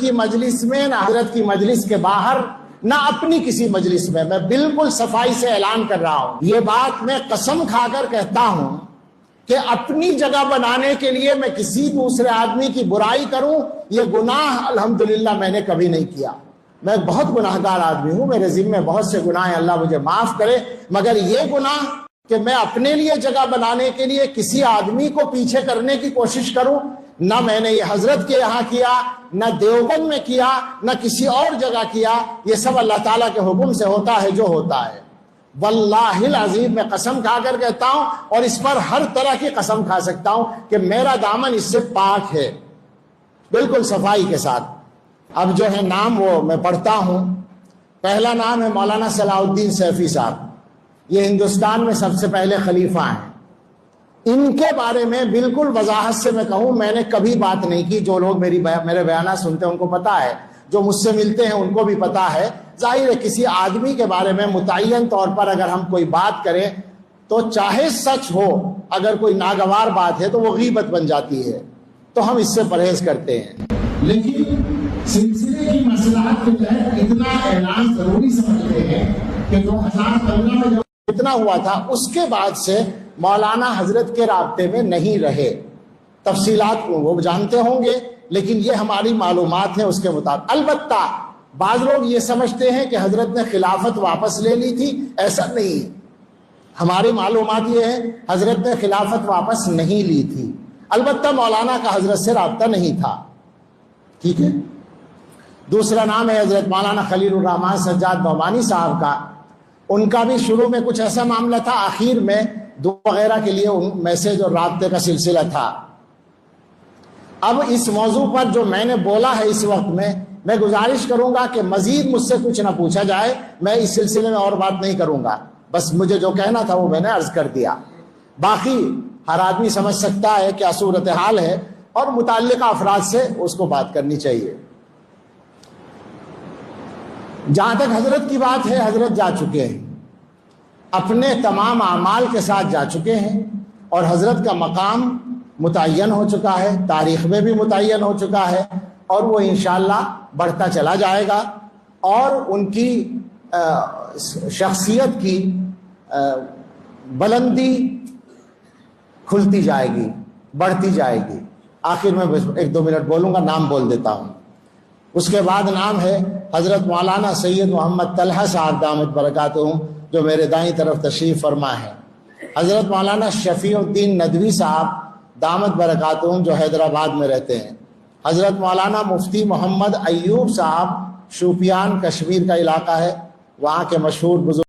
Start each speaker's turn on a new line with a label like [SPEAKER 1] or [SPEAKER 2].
[SPEAKER 1] کی مجلس میں، نہ حضرت کی مجلس کے باہر، نہ اپنی کسی مجلس میں. میں بالکل صفائی سے اعلان کر رہا ہوں، یہ بات میں قسم کھا کر کہتا ہوں کہ اپنی جگہ بنانے کے لیے میں کسی دوسرے آدمی کی برائی کروں، یہ گناہ الحمدللہ میں نے کبھی نہیں کیا. میں بہت گناہگار آدمی ہوں، میرے ذمہ بہت سے گناہ ہیں، اللہ مجھے معاف کرے، مگر یہ گناہ کہ میں اپنے لیے جگہ بنانے کے لیے کسی آدمی کو پیچھے کرنے کی کوشش کروں، نہ میں نے یہ حضرت کے یہاں کیا، نہ دیوبند میں کیا، نہ کسی اور جگہ کیا. یہ سب اللہ تعالیٰ کے حکم سے ہوتا ہے جو ہوتا ہے. واللہ العظیم میں قسم کھا کر کہتا ہوں، اور اس پر ہر طرح کی قسم کھا سکتا ہوں کہ میرا دامن اس سے پاک ہے، بالکل صفائی کے ساتھ. اب جو ہے نام وہ میں پڑھتا ہوں. پہلا نام ہے مولانا صلاح الدین سیفی صاحب. یہ ہندوستان میں سب سے پہلے خلیفہ ہیں. ان کے بارے میں بالکل وضاحت سے میں کہوں، میں نے کبھی بات نہیں کی. جو لوگ میرے بیانات سنتے ہیں ان کو پتا ہے، جو مجھ سے ملتے ہیں ان کو بھی پتا ہے. ظاہر ہے کسی آدمی کے بارے میں متعین طور پر اگر ہم کوئی بات کریں تو چاہے سچ ہو، اگر کوئی ناگوار بات ہے تو وہ غیبت بن جاتی ہے، تو ہم اس سے پرہیز کرتے ہیں. لیکن سلسلے کی مصلحت کے تحت اتنا اعلان ضروری سمجھتے ہیں کہ 2015 میں جب اتنا ہوا تھا اس کے بعد سے مولانا حضرت کے رابطے میں نہیں رہے. تفصیلات کو وہ جانتے ہوں گے، لیکن یہ ہماری معلومات ہیں اس کے مطابق. البتہ بعض لوگ یہ سمجھتے ہیں کہ حضرت نے خلافت واپس لے لی تھی. ایسا نہیں، ہماری معلومات یہ ہے حضرت نے خلافت واپس نہیں لی تھی. البتہ مولانا کا حضرت سے رابطہ نہیں تھا. ٹھیک ہے. دوسرا نام ہے حضرت مولانا خلیل الرحمان سجاد نعمانی صاحب کا. ان کا بھی شروع میں کچھ ایسا معاملہ تھا، آخر میں دعا وغیرہ کے لیے میسج اور رابطے کا سلسلہ تھا. اب اس موضوع پر جو میں نے بولا ہے اس وقت میں گزارش کروں گا کہ مزید مجھ سے کچھ نہ پوچھا جائے. میں اس سلسلے میں اور بات نہیں کروں گا، بس مجھے جو کہنا تھا وہ میں نے عرض کر دیا. باقی ہر آدمی سمجھ سکتا ہے کیا صورتحال ہے، اور متعلقہ افراد سے اس کو بات کرنی چاہیے. جہاں تک حضرت کی بات ہے، حضرت جا چکے ہیں، اپنے تمام اعمال کے ساتھ جا چکے ہیں، اور حضرت کا مقام متعین ہو چکا ہے، تاریخ میں بھی متعین ہو چکا ہے، اور وہ انشاءاللہ بڑھتا چلا جائے گا، اور ان کی شخصیت کی بلندی کھلتی جائے گی، بڑھتی جائے گی. آخر میں 1-2 منٹ بولوں گا، نام بول دیتا ہوں. اس کے بعد نام ہے حضرت مولانا سید محمد طلحہ صاحب دامت برکاتہم، جو میرے دائیں طرف تشریف فرما ہے. حضرت مولانا شفیع الدین ندوی صاحب دامت برکاتہم، جو حیدرآباد میں رہتے ہیں. حضرت مولانا مفتی محمد ایوب صاحب، شوپیان کشمیر کا علاقہ ہے، وہاں کے مشہور بزرگ